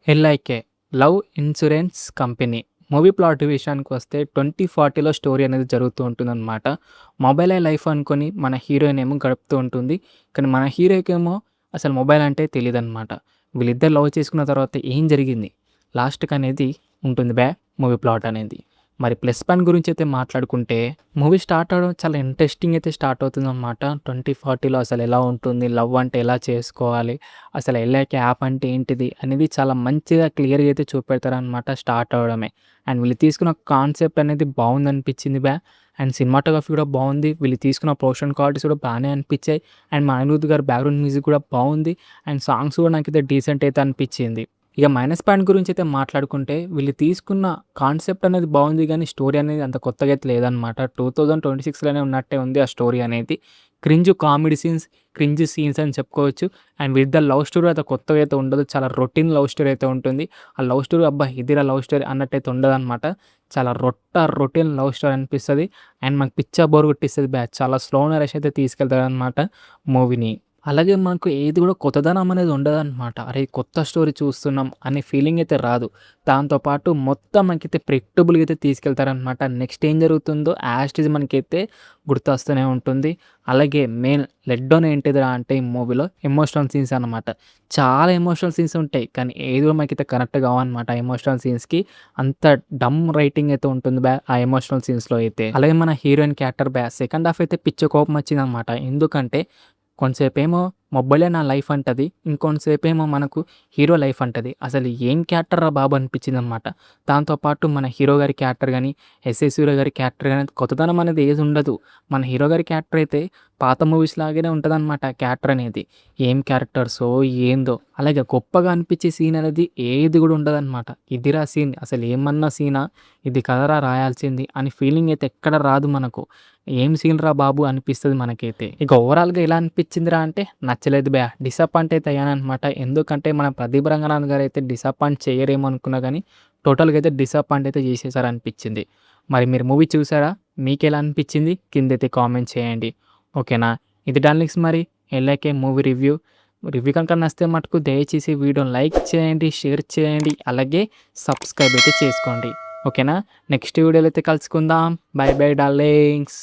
LIK love insurance company movie plot విషయానికి వస్తే 2040లో story అనేది జరుగుతూ ఉంటుందన్నమాట. మొబైలే లైఫ్ అనుకొని మన హీరోయిన్ ఏమో గడుపుతూ ఉంటుంది. కానీ మన హీరోకేమో అసలు మొబైల్ అంటే తెలీదనమాట. వీళ్ళిద్దరు లవ్ చేసుకున్న తర్వాత ఏం జరిగింది లాస్ట్‌కి అనేది ఉంటుంది మూవీ ప్లాట్ అనేది. మరి ప్లస్ పాయింట్ గురించి అయితే మాట్లాడుకుంటే మూవీ స్టార్ట్ అవ్వడం చాలా ఇంట్రెస్టింగ్ అయితే స్టార్ట్ అవుతుందన్నమాట. 2040లో అసలు ఎలా ఉంటుంది, లవ్ అంటే ఎలా చేసుకోవాలి, అసలు ఎల్ఐకే యాప్ అంటే ఏంటిది అనేది చాలా మంచిగా క్లియర్‌గా అయితే చూపెడతారనమాట స్టార్ట్ అవ్వడమే. అండ్ వీళ్ళు తీసుకున్న కాన్సెప్ట్ అనేది బాగుందనిపించింది అండ్ సినిమాటోగ్రఫీ కూడా బాగుంది. వీళ్ళు తీసుకున్న ప్రొడక్షన్ క్వాలిటీస్ కూడా బాగానే అనిపించాయి. అండ్ మా అనిరుద్ గారి బ్యాక్‌గ్రౌండ్ మ్యూజిక్ కూడా బాగుంది. అండ్ సాంగ్స్ కూడా నాకైతే డీసెంట్ అయితే అనిపించింది. ఇక మైనస్ పాయింట్ గురించి అయితే మాట్లాడుకుంటే వీళ్ళు తీసుకున్న కాన్సెప్ట్ అనేది బాగుంది కానీ స్టోరీ అనేది అంత కొత్తగా అయితే లేదనమాట. 2026లోనే ఉన్నట్టే ఉంది ఆ స్టోరీ అనేది. Cringe comedy scenes, cringe scenes అని చెప్పుకోవచ్చు. అండ్ వీళ్ళిద్దరి లవ్ స్టోరీ అయితే కొత్తగా అయితే ఉండదు. చాలా రొటీన్ లవ్ స్టోరీ అయితే ఉంటుంది. ఆ లవ్ స్టోరీ అబ్బా ఇదిరా లవ్ స్టోరీ అన్నట్టయితే ఉండదనమాట. చాలా రొటీన్ లవ్ స్టోరీ అనిపిస్తది. అండ్ మనకు పిచ్చా బోర్ కొట్టిస్తది చాలా స్లో నరేషన్ అయితే తీసుకెళ్తాడనమాట మూవీని. అలాగే మనకు ఏది కూడా కొత్తదనం అనేది ఉండదనమాట. అరే! కొత్త స్టోరీ చూస్తున్నాం అనే ఫీలింగ్ అయితే రాదు. దాంతో పాటు మొత్తం మనకైతే ప్రెడిక్టబుల్‌గా అయితే తీసుకెళ్తారనమాట. నెక్స్ట్ ఏం జరుగుతుందో యాజ్ ఇట్ ఈజ్ మనకైతే గుర్తొస్తూనే ఉంటుంది. అలాగే మెయిన్ లెట్ డౌన్ ఏంటిదిరా అంటే ఈ మూవీలో ఎమోషనల్ సీన్స్ అనమాట. చాలా ఎమోషనల్ సీన్స్ ఉంటాయి. కానీ ఏది కూడా మనకైతే కనెక్ట్ కావనమాట ఆ ఎమోషనల్ సీన్స్‌కి. అంత డమ్ రైటింగ్ అయితే ఉంటుంది ఆ ఎమోషనల్ సీన్స్‌లో అయితే. అలాగే మన హీరోయిన్ క్యారెక్టర్ సెకండ్ హాఫ్ అయితే పిచ్చ కోపం వచ్చిందనమాట. ఎందుకంటే కొంతసేపేమో మొబైలే నా లైఫ్ అంటది. ఇంకొంతసేపేమో మనకు హీరో లైఫ్ అంటది. అసలు ఏం క్యారెక్టర్ రా బాబు అనిపించిందనమాట. దాంతో పాటు మన హీరో గారి క్యారెక్టర్ గాని, ఎస్ఎస్ హీరో గారి క్యారెక్టర్ గాని కొత్తదనం అనేది ఏది ఉండదు. మన హీరో గారి క్యారెక్టర్ అయితే పాత మూవీస్ లాగానే ఉంటదనమాట క్యారెక్టర్ అనేది. ఏం క్యారెక్టర్సో ఏందో. అలాగే గొప్పగా అనిపించే సీన్ అనేది ఏది కూడా ఉండదనమాట. ఇదిరా సీన్ అసలు ఏమన్నా సీనా, ఇది కదరా రాయాల్సింది అని ఫీలింగ్ అయితే ఎక్కడ రాదు మనకు. ఏం సీన్ రా బాబు అనిపిస్తది మనకైతే. ఇక ఓవరాల్‌గా ఎలా అనిపించిందిరా అంటే నచ్చలేదు డిసప్పాయింట్ అయితే అయ్యాననమాట. ఎందుకంటే మన ప్రదీప్ రంగనాథన్ గారైతే డిసప్పాయింట్ చేయరేమో అనుకున్నా గానీ టోటల్‌గా అయితే డిసప్పాయింట్ అయితే చేసేసారనిపించింది. మరి మీరు మూవీ చూసారా? మీకెలా అనిపించింది? కిందైతే కామెంట్ చేయండి. ఓకేనా? ఇది డార్లింగ్స్ మరి ఎల్ఐకే మూవీ రివ్యూ. రివ్యూ కనుక నచ్చితే మటుకు దయచేసి వీడియోని లైక్ చేయండి, షేర్ చేయండి, అలాగే సబ్స్క్రైబ్ అయితే చేసుకోండి. ఓకేనా? నెక్స్ట్ వీడియోలో అయితే కలుసుకుందాం. By by darlings.